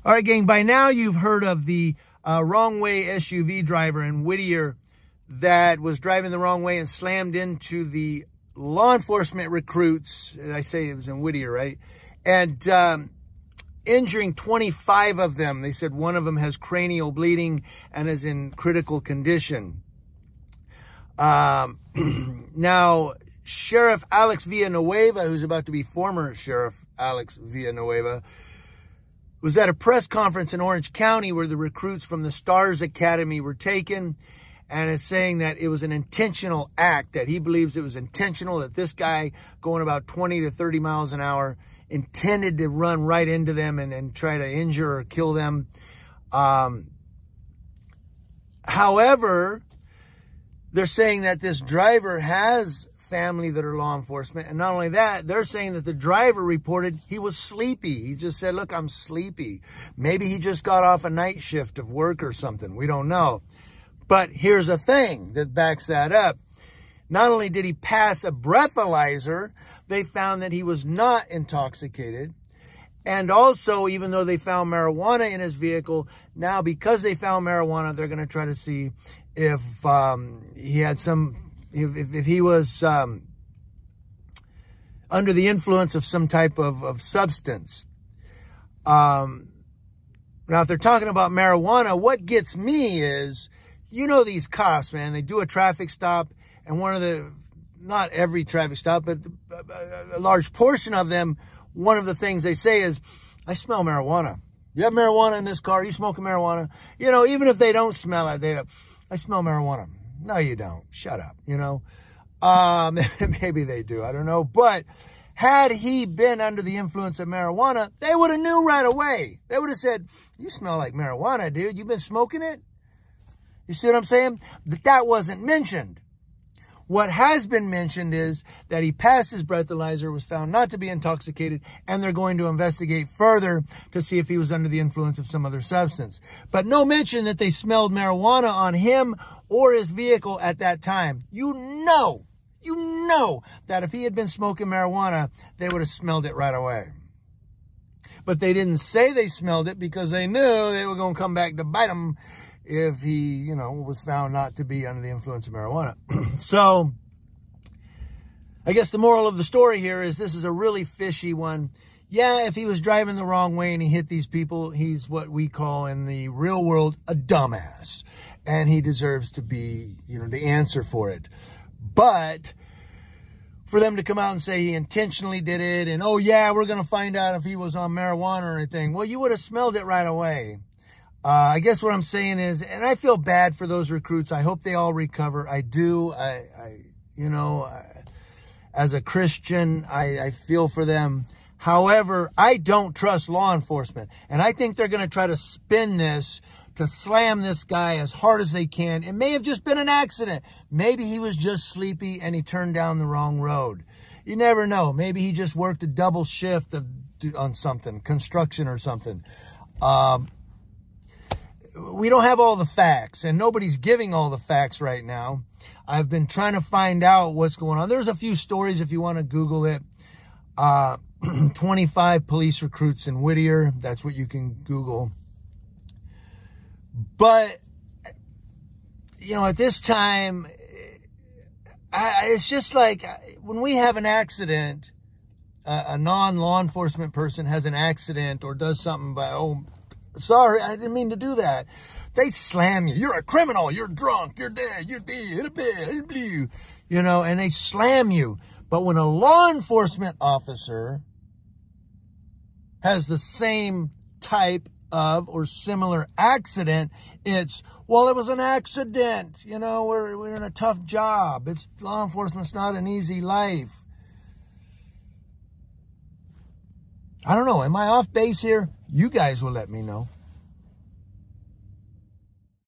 All right, gang, by now you've heard of the wrong way SUV driver in Whittier that was driving the wrong way and slammed into the law enforcement recruits. I say it was in Whittier, right? And injuring 25 of them. They said one of them has cranial bleeding and is in critical condition. Now, Sheriff Alex Villanueva, who's about to be former Sheriff Alex Villanueva, was at a press conference in Orange County where the recruits from the Stars Academy were taken, and is saying that it was an intentional act, that he believes it was intentional, that this guy going about 20 to 30 miles an hour intended to run right into them and try to injure or kill them. However, they're saying that this driver has family that are law enforcement. And not only that, they're saying that the driver reported he was sleepy. He just said, look, I'm sleepy. Maybe he just got off a night shift of work or something. We don't know. But here's a thing that backs that up. Not only did he pass a breathalyzer, they found that he was not intoxicated. And also, even though they found marijuana in his vehicle, now because they found marijuana, they're going to try to see if he had if he was under the influence of some type of substance. Now, if they're talking about marijuana, what gets me is, you know, these cops, man, they do a traffic stop, and not every traffic stop, but a large portion of them, one of the things they say is, I smell marijuana. You have marijuana in this car? You smoking marijuana? You know, even if they don't smell it, I smell marijuana. No, you don't. Shut up, you know. Maybe they do. I don't know. But had he been under the influence of marijuana, they would have knew right away. They would have said, you smell like marijuana, dude. You been smoking it? You see what I'm saying? That wasn't mentioned. What has been mentioned is that he passed his breathalyzer, was found not to be intoxicated, and they're going to investigate further to see if he was under the influence of some other substance. But no mention that they smelled marijuana on him or his vehicle at that time. You know that if he had been smoking marijuana, they would have smelled it right away. But they didn't say they smelled it because they knew they were going to come back to bite him if he, you know, was found not to be under the influence of marijuana. So, I guess the moral of the story here is this is a really fishy one. Yeah, if he was driving the wrong way and he hit these people, he's what we call in the real world a dumbass. And he deserves to be, you know, to answer for it. But for them to come out and say he intentionally did it and, oh yeah, we're going to find out if he was on marijuana or anything. Well, you would have smelled it right away. I guess what I'm saying is, and I feel bad for those recruits. I hope they all recover. I do. As a Christian, I feel for them. However, I don't trust law enforcement. And I think they're going to try to spin this to slam this guy as hard as they can. It may have just been an accident. Maybe he was just sleepy and he turned down the wrong road. You never know. Maybe he just worked a double shift on something, construction or something. We don't have all the facts, and nobody's giving all the facts right now. I've been trying to find out what's going on. There's a few stories if you want to Google it. 25 police recruits in Whittier. That's what you can Google. But, you know, at this time, it's just like when we have an accident, a non-law enforcement person has an accident or does something by, oh, sorry, I didn't mean to do that. They slam you. You're a criminal. You're drunk. You're dead. You're dead. You know, and they slam you. But when a law enforcement officer has the same type of or similar accident, it's, well, it was an accident. You know, we're in a tough job. Law enforcement's not an easy life. I don't know. Am I off base here? You guys will let me know.